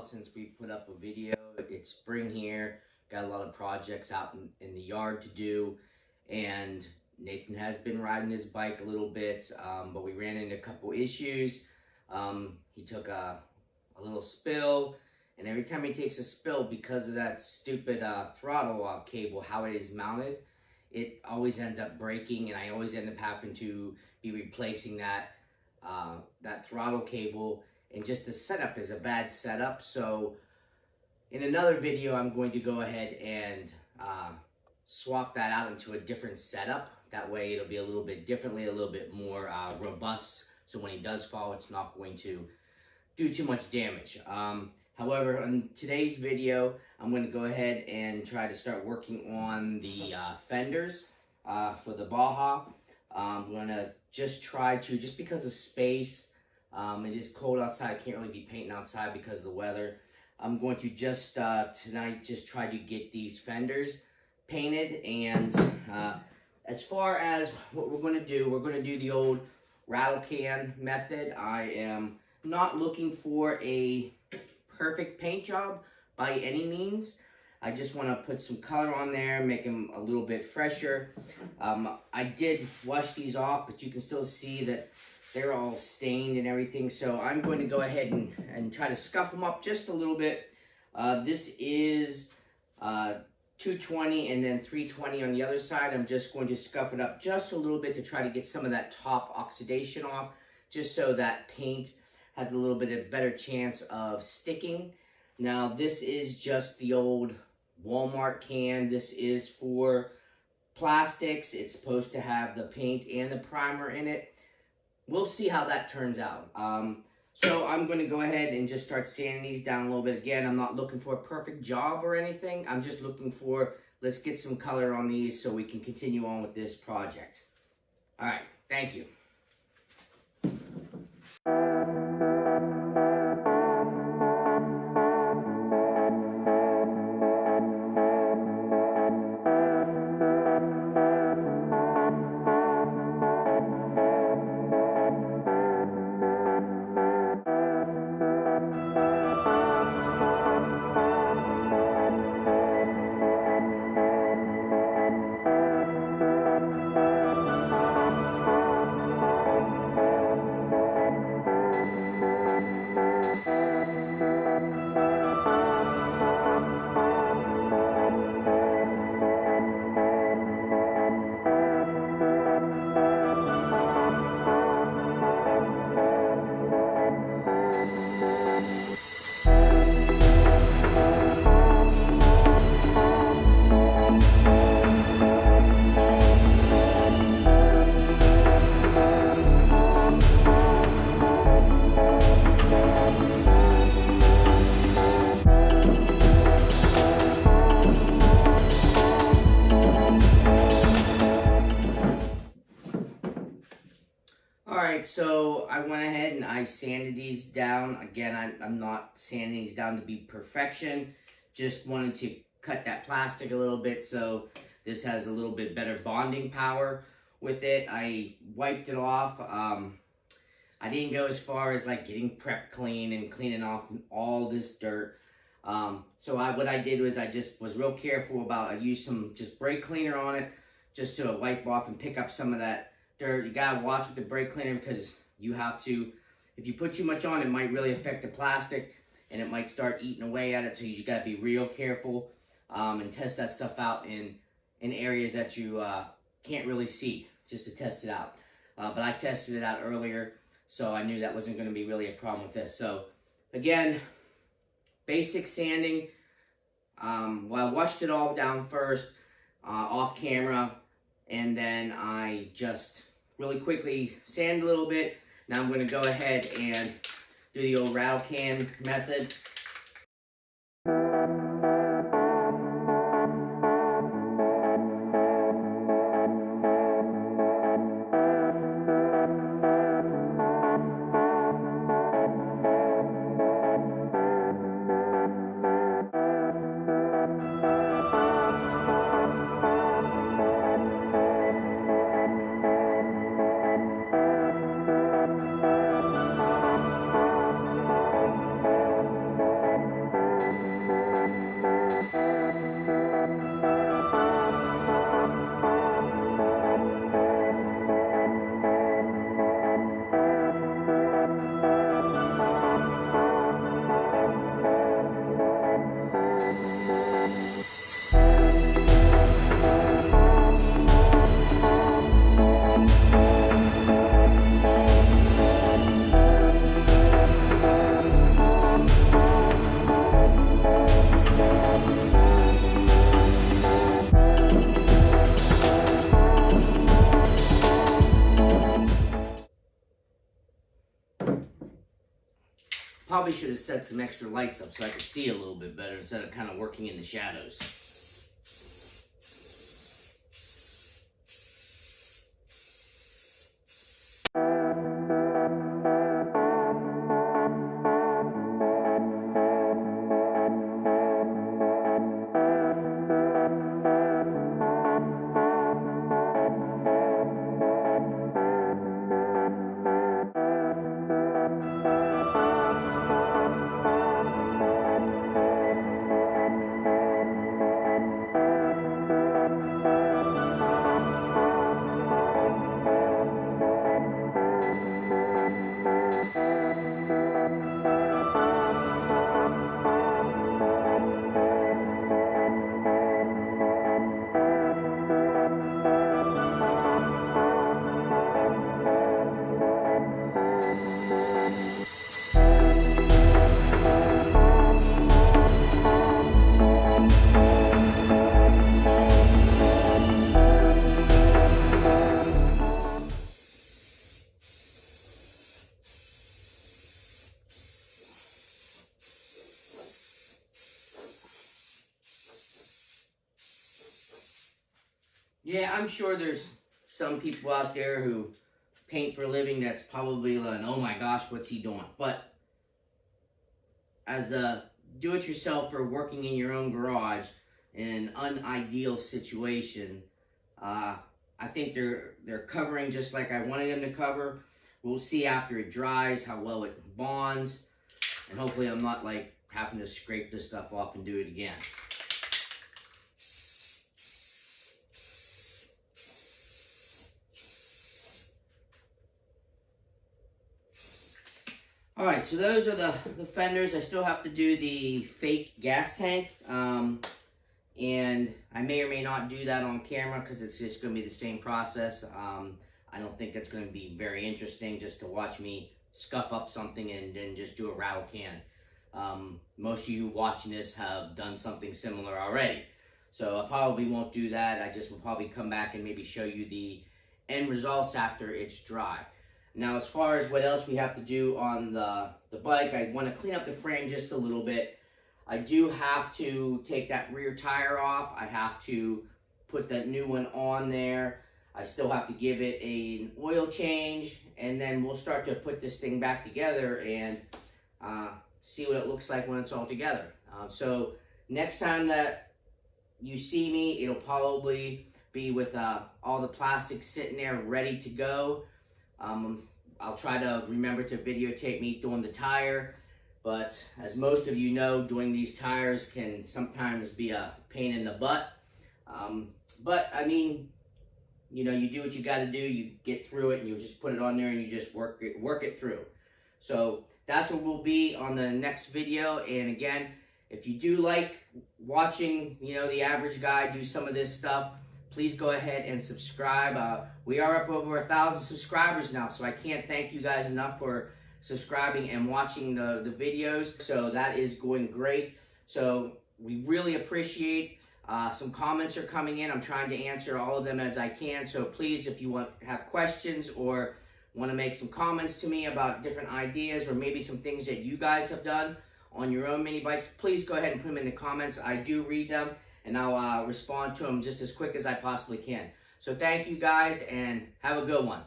since we put up a video. It's spring here, got a lot of projects out in the yard to do, and Nathan has been riding his bike a little bit, but we ran into a couple issues. He took a little spill, and every time he takes a spill, because of that stupid throttle cable, how it is mounted, it always ends up breaking, and I always end up having to be replacing that throttle cable. And just the setup is a bad setup. So in another video, I'm going to go ahead and swap that out into a different setup. That way it'll be a little bit differently, a little bit more robust. So when he does fall, it's not going to do too much damage. However, in today's video, I'm going to go ahead and try to start working on the fenders for the Baja. I'm going to just because of space, it is cold outside, I can't really be painting outside because of the weather. I'm going to just tonight just try to get these fenders painted. And as far as what we're going to do the old rattle can method. I am not looking for a perfect paint job by any means. I just want to put some color on there, make them a little bit fresher. I did wash these off, but you can still see that they're all stained and everything. So I'm going to go ahead and try to scuff them up just a little bit. This is 220 and then 320 on the other side. I'm just going to scuff it up just a little bit to try to get some of that top oxidation off, just so that paint has a little bit of better chance of sticking. Now this is just the old Walmart can. This is for plastics. It's supposed to have the paint and the primer in it. We'll see how that turns out. So I'm going to go ahead and just start sanding these down a little bit. Again, I'm not looking for a perfect job or anything. I'm just looking for, let's get some color on these so we can continue on with this project. All right, thank you. So I went ahead and I sanded these down. Again, I'm not sanding these down to be perfection. Just wanted to cut that plastic a little bit so this has a little bit better bonding power with it. I wiped it off. I didn't go as far as like getting prep clean and cleaning off all this dirt. So what I did was I just was real careful about, I used some just brake cleaner on it just to wipe off and pick up some of that dirt. You gotta watch with the brake cleaner because you have to, if you put too much on, it might really affect the plastic and it might start eating away at it. So you gotta be real careful and test that stuff out in areas that you can't really see, just to test it out. But I tested it out earlier, so I knew that wasn't gonna be really a problem with this. So again, basic sanding. Well, I washed it all down first off camera, and then I just really quickly sand a little bit. Now I'm going to go ahead and do the old rattle can method. probably should have set some extra lights up so I could see a little bit better instead of kind of working in the shadows. Yeah, I'm sure there's some people out there who paint for a living that's probably like, oh my gosh, what's he doing? But as the do-it-yourselfer working in your own garage in an unideal situation, I think they're covering just like I wanted them to cover. We'll see after it dries how well it bonds, and hopefully I'm not like having to scrape this stuff off and do it again. Alright, so those are the fenders. I still have to do the fake gas tank. And I may or may not do that on camera because it's just going to be the same process. I don't think that's going to be very interesting just to watch me scuff up something and then just do a rattle can. Most of you watching this have done something similar already. So I probably won't do that. I just will probably come back and maybe show you the end results after it's dry. Now, as far as what else we have to do on the bike, I want to clean up the frame just a little bit. I do have to take that rear tire off. I have to put that new one on there. I still have to give it an oil change, and then we'll start to put this thing back together and see what it looks like when it's all together. So next time that you see me, it'll probably be with all the plastic sitting there ready to go. I'll try to remember to videotape me doing the tire, but as most of you know, doing these tires can sometimes be a pain in the butt. But I mean, you know, you do what you got to do. You get through it, and you just put it on there, and you just work it through. So that's what we'll be on the next video. And again, if you do like watching, you know, the average guy do some of this stuff, please go ahead and subscribe. We are up over 1,000 subscribers now, so I can't thank you guys enough for subscribing and watching the videos. So that is going great. So we really appreciate. Some comments are coming in. I'm trying to answer all of them as I can. So please, if you have questions or want to make some comments to me about different ideas or maybe some things that you guys have done on your own mini bikes, please go ahead and put them in the comments. I do read them, and I'll respond to them just as quick as I possibly can. So thank you guys, and have a good one.